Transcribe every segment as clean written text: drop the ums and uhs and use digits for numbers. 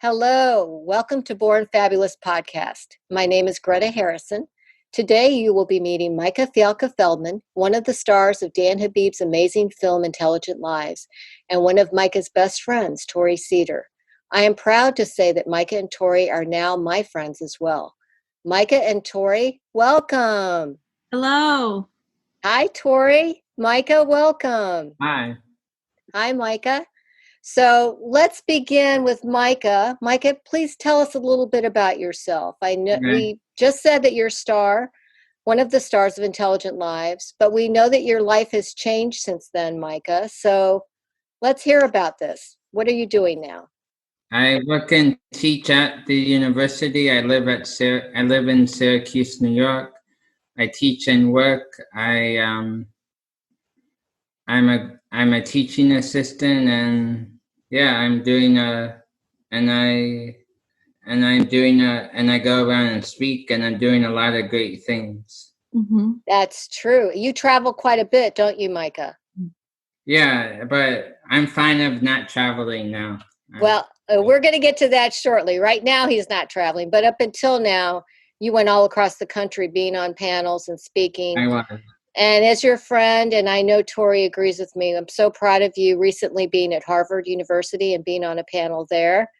Hello, welcome to Born Fabulous podcast. My name is Greta Harrison. Today you will be meeting Micah Fialka Feldman, one of the stars of Dan Habib's amazing film Intelligent Lives, and one of Micah's best friends, Tori Cedar. I am proud to say that Micah and Tori are now my friends as well. Micah and Tori, welcome. Hello. Hi, Tori. Micah, welcome. Hi. Hi, Micah. So let's begin with Micah. Micah, please tell us a little bit about yourself. I know we just said that you're a star, one of the stars of Intelligent Lives, but we know that your life has changed since then, Micah. So let's hear about this. What are you doing now? I work and teach at the university. I live in Syracuse, New York. I teach and work. I'm a teaching assistant, and yeah, I go around and speak, and I'm doing a lot of great things. Mm-hmm. That's true. You travel quite a bit, don't you, Micah? Yeah, but I'm fine of not traveling now. Well, we're going to get to that shortly. Right now, he's not traveling, but up until now, you went all across the country being on panels and speaking. I was. And as your friend, and I know Tori agrees with me, I'm so proud of you recently being at Harvard University and being on a panel there.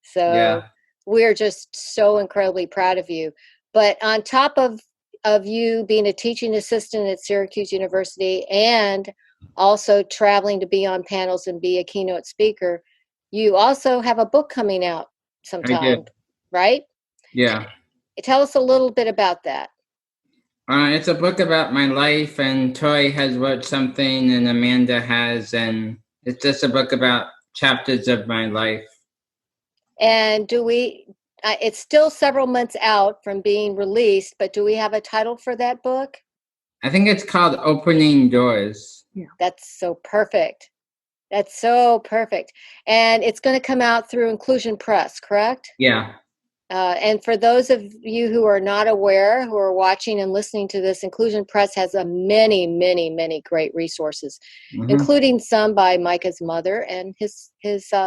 So we're just so incredibly proud of you. But on top of you being a teaching assistant at Syracuse University and also traveling to be on panels and be a keynote speaker, you also have a book coming out sometime, right? Yeah. Tell us a little bit about that. It's a book about my life, and Tori has wrote something, and Amanda has, and it's just a book about chapters of my life. And it's still several months out from being released, but do we have a title for that book? I think it's called Opening Doors. Yeah. That's so perfect. That's so perfect. And it's going to come out through Inclusion Press, correct? Yeah. And for those of you who are not aware, who are watching and listening to this, Inclusion Press has many, many, many great resources, including some by Micah's mother and his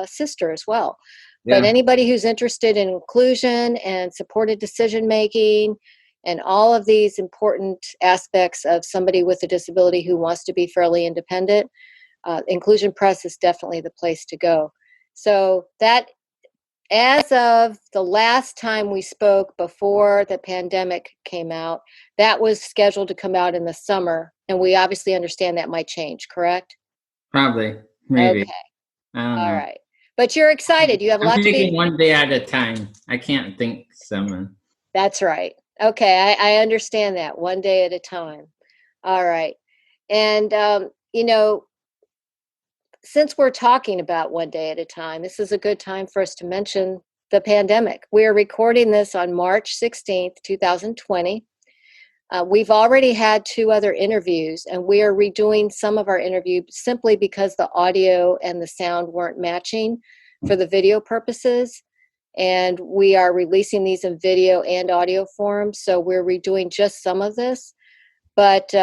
sister as well. Yeah. But anybody who's interested in inclusion and supported decision-making and all of these important aspects of somebody with a disability who wants to be fairly independent, Inclusion Press is definitely the place to go. So that, as of the last time we spoke before the pandemic came out, that was scheduled to come out in the summer, and we obviously understand that might change, correct? Probably, maybe. Okay. All right. But you're excited. You have a lot to be. One day at a time. I can't think summer. That's right. Okay, I understand that. One day at a time. All right. And, since we're talking about one day at a time, this is a good time for us to mention the pandemic. We are recording this on March 16th, 2020. We've already had 2 other interviews, and we are redoing some of our interviews simply because the audio and the sound weren't matching for the video purposes. And we are releasing these in video and audio form, so we're redoing just some of this. But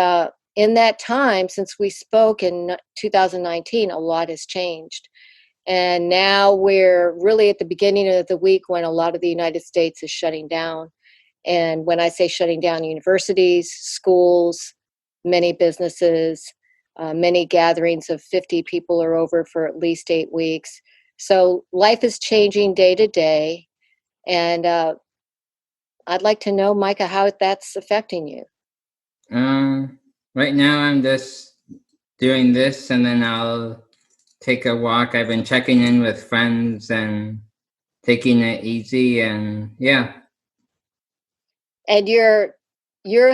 in that time, since we spoke in 2019, a lot has changed. And now we're really at the beginning of the week when a lot of the United States is shutting down. And when I say shutting down, universities, schools, many businesses, many gatherings of 50 people are over for at least 8 weeks. So life is changing day to day. And I'd like to know, Micah, how that's affecting you. Right now I'm just doing this, and then I'll take a walk. I've been checking in with friends and taking it easy, and yeah. And you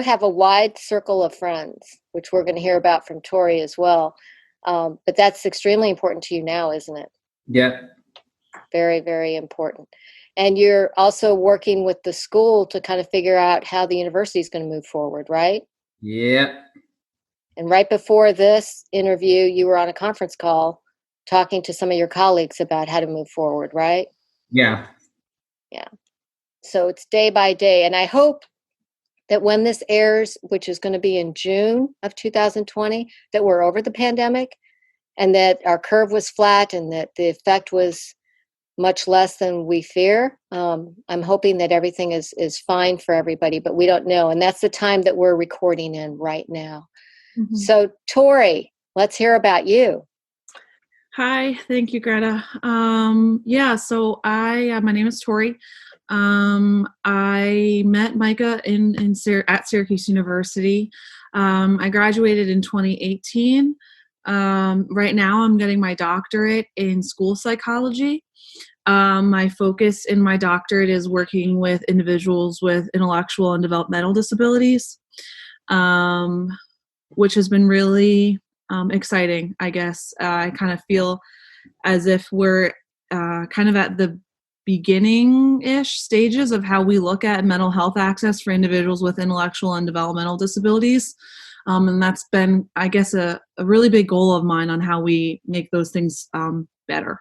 have a wide circle of friends, which we're going to hear about from Tori as well. But that's extremely important to you now, isn't it? Yeah. Very, very important. And you're also working with the school to kind of figure out how the university is going to move forward, right? Yeah. And right before this interview, you were on a conference call talking to some of your colleagues about how to move forward, right? Yeah. Yeah. So it's day by day. And I hope that when this airs, which is going to be in June of 2020, that we're over the pandemic and that our curve was flat and that the effect was much less than we fear. I'm hoping that everything is fine for everybody, but we don't know. And that's the time that we're recording in right now. Mhm. So, Tori, let's hear about you. Hi, thank you, Greta. So my name is Tori. I met Micah at Syracuse University. I graduated in 2018. Right now, I'm getting my doctorate in school psychology. My focus in my doctorate is working with individuals with intellectual and developmental disabilities, which has been really exciting, I guess. I kind of feel as if we're kind of at the beginning-ish stages of how we look at mental health access for individuals with intellectual and developmental disabilities. And that's been, I guess, a really big goal of mine on how we make those things better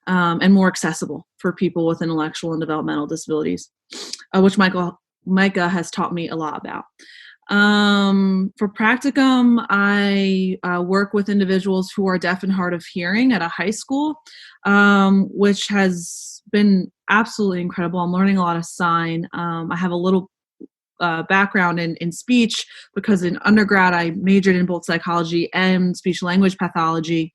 and more accessible for people with intellectual and developmental disabilities, which Micah has taught me a lot about. For practicum, I work with individuals who are deaf and hard of hearing at a high school, which has been absolutely incredible. I'm learning a lot of sign. I have a little background in speech because in undergrad I majored in both psychology and speech language pathology.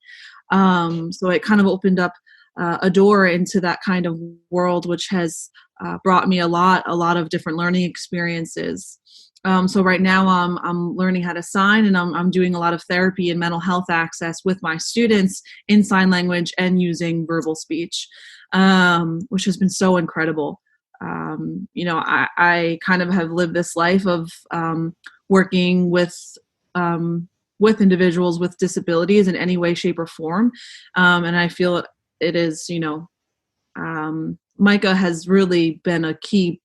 So it kind of opened up a door into that kind of world, which has brought me a lot of different learning experiences. So right now I'm learning how to sign, and I'm doing a lot of therapy and mental health access with my students in sign language and using verbal speech, which has been so incredible. I kind of have lived this life of working with individuals with disabilities in any way, shape, or form, and I feel it is, Micah has really been a key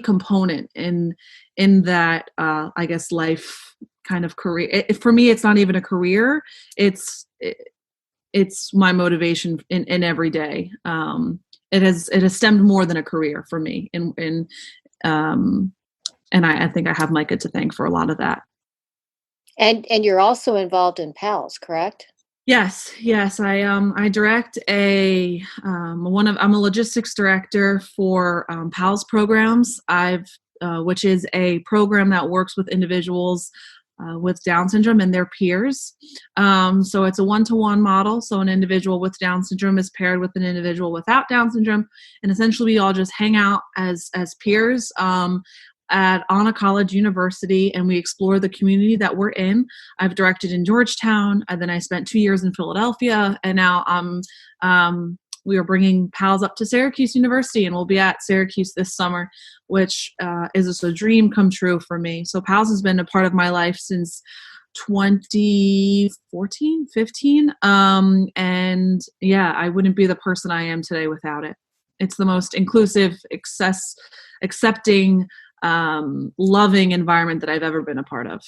component in that, I guess, life kind of career. For me, it's not even a career. It's my motivation in every day. It has stemmed more than a career for me. And I think I have Micah to thank for a lot of that. And you're also involved in PALS, correct? Yes. I direct I'm a logistics director for PALS programs. Which is a program that works with individuals with Down syndrome and their peers. So it's a one-to-one model. So an individual with Down syndrome is paired with an individual without Down syndrome, and essentially we all just hang out as peers on a college university, and we explore the community that we're in. I've directed in Georgetown, and then I spent 2 years in Philadelphia, and now we are bringing PALS up to Syracuse University, and we'll be at Syracuse this summer, which is just a dream come true for me. So PALS has been a part of my life since 2014, 15. And yeah, I wouldn't be the person I am today without it. It's the most inclusive, accepting, loving environment that I've ever been a part of.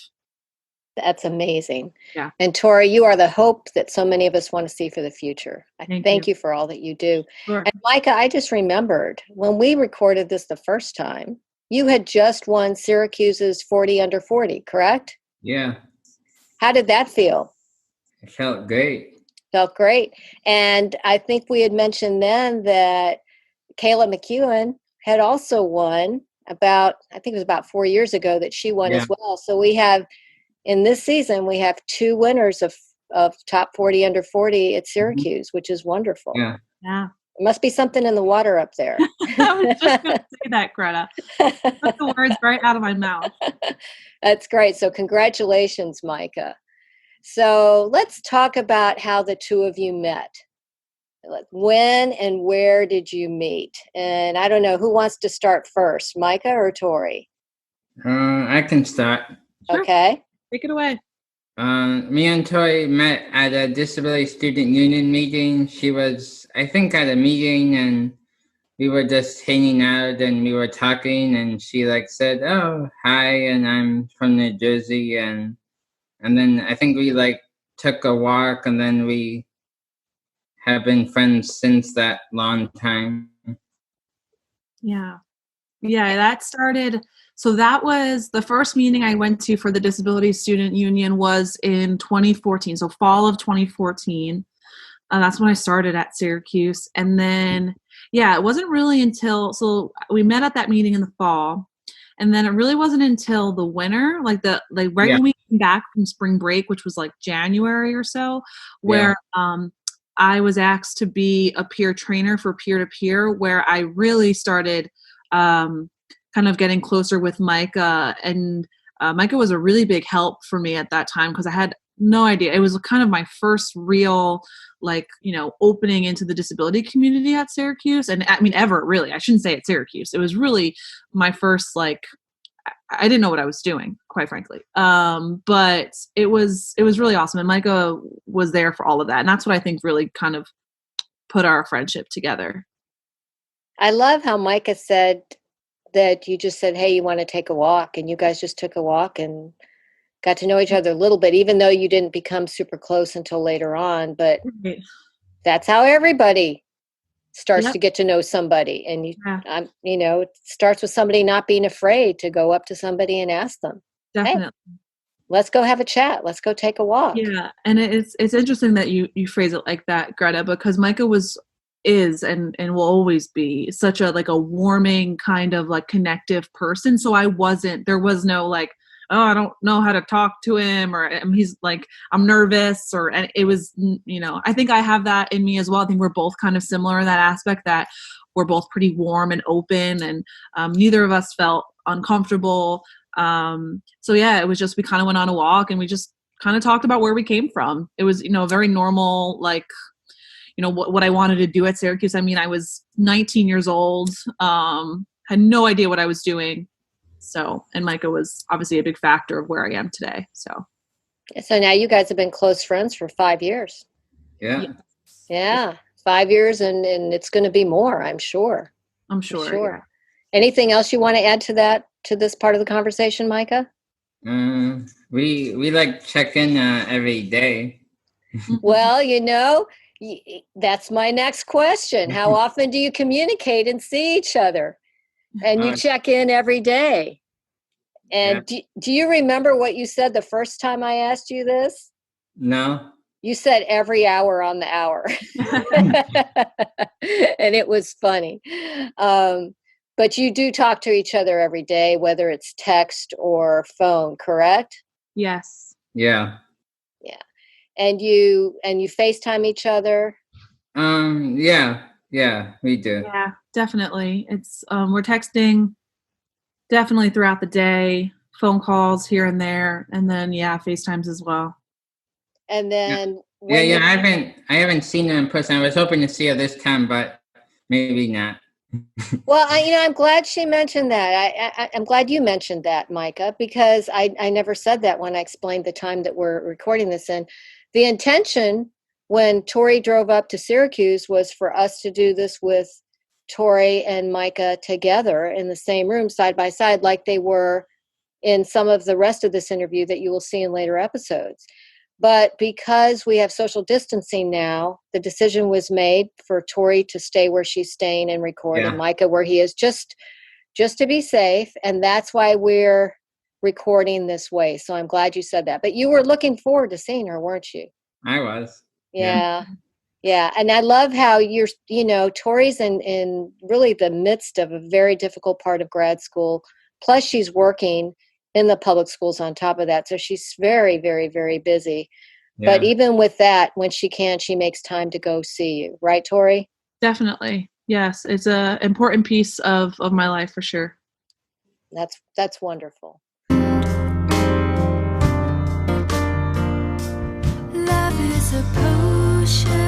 That's amazing. Yeah. And Tori, you are the hope that so many of us want to see for the future. I Thank you for all that you do. Sure. And Micah, I just remembered when we recorded this the first time, you had just won Syracuse's 40 under 40, correct? Yeah. How did that feel? It felt great. Felt great. And I think we had mentioned then that Kayla McEwen had also won I think it was about 4 years ago that she won as well. So we have, in this season, we have 2 winners of top 40 under 40 at Syracuse, which is wonderful. Yeah. There must be something in the water up there. I was just going to say that, Greta. Took the words right out of my mouth. That's great. So congratulations, Micah. So let's talk about how the two of you met. When and where did you meet? And I don't know, who wants to start first, Micah or Tori? I can start. Sure. Okay. Take it away. Me and Tori met at a Disability Student Union meeting. She was, I think, at a meeting, and we were just hanging out and we were talking, and she said, "Oh, hi," and I'm from New Jersey, and then I think we took a walk, and then we have been friends since that long time. Yeah, that started. So that was the first meeting I went to for the Disability Student Union was in 2014, so fall of 2014. That's when I started at Syracuse. And then, yeah, it wasn't really until, so we met at that meeting in the fall. And then it really wasn't until the winter, right Yeah. when we came back from spring break, which was like January or so, where I was asked to be a peer trainer for peer-to-peer, where I really started kind of getting closer with Micah. And Micah was a really big help for me at that time because I had no idea. It was kind of my first real, opening into the disability community at Syracuse. And I mean, ever really, I shouldn't say at Syracuse. It was really my first, I didn't know what I was doing, quite frankly. But it was really awesome. And Micah was there for all of that. And that's what I think really kind of put our friendship together. I love how Micah said that you just said, hey, you want to take a walk? And you guys just took a walk and got to know each other a little bit, even though you didn't become super close until later on. But that's how everybody starts to get to know somebody. And, it starts with somebody not being afraid to go up to somebody and ask them, definitely. Hey, let's go have a chat. Let's go take a walk. Yeah. And it's interesting that you phrase it like that, Greta, because Micah is and will always be such a warming kind of connective person. So there was no I don't know how to talk to him, or he's I'm nervous, and it was, I think I have that in me as well. I think we're both kind of similar in that aspect, that we're both pretty warm and open, and neither of us felt uncomfortable. So yeah, it was just, we kind of went on a walk and we just kind of talked about where we came from. It was, very normal, what I wanted to do at Syracuse. I mean, I was 19 years old, had no idea what I was doing. So, and Micah was obviously a big factor of where I am today. So now you guys have been close friends for 5 years. Yeah. 5 years, and it's going to be more, I'm sure. I'm sure. Yeah. Anything else you want to add to this part of the conversation, Micah? We check in every day. Well, that's my next question. How often do you communicate and see each other? And you check in every day. And do you remember what you said the first time I asked you this? No. You said every hour on the hour. And it was funny. But you do talk to each other every day, whether it's text or phone, correct? Yes. Yeah. Yeah. And you FaceTime each other? Yeah, we do. Yeah, definitely. It's we're texting definitely throughout the day, phone calls here and there, and then FaceTimes as well. And then I haven't seen her in person. I was hoping to see her this time, but maybe not. Well, I'm glad she mentioned that. I'm glad you mentioned that, Micah, because I never said that when I explained the time that we're recording this in. The intention when Tori drove up to Syracuse was for us to do this with Tori and Micah together in the same room, side by side, like they were in some of the rest of this interview that you will see in later episodes. But because we have social distancing now, the decision was made for Tori to stay where she's staying and record, and Micah where he is, just to be safe. And that's why we're recording this way. So I'm glad you said that. But you were looking forward to seeing her, weren't you? I was. Yeah. And I love how Tori's in really the midst of a very difficult part of grad school. Plus she's working in the public schools on top of that. So she's very, very, very busy. Yeah. But even with that, when she can, she makes time to go see you. Right, Tori? Definitely. Yes. It's an important piece of my life for sure. That's wonderful. Love is a potion.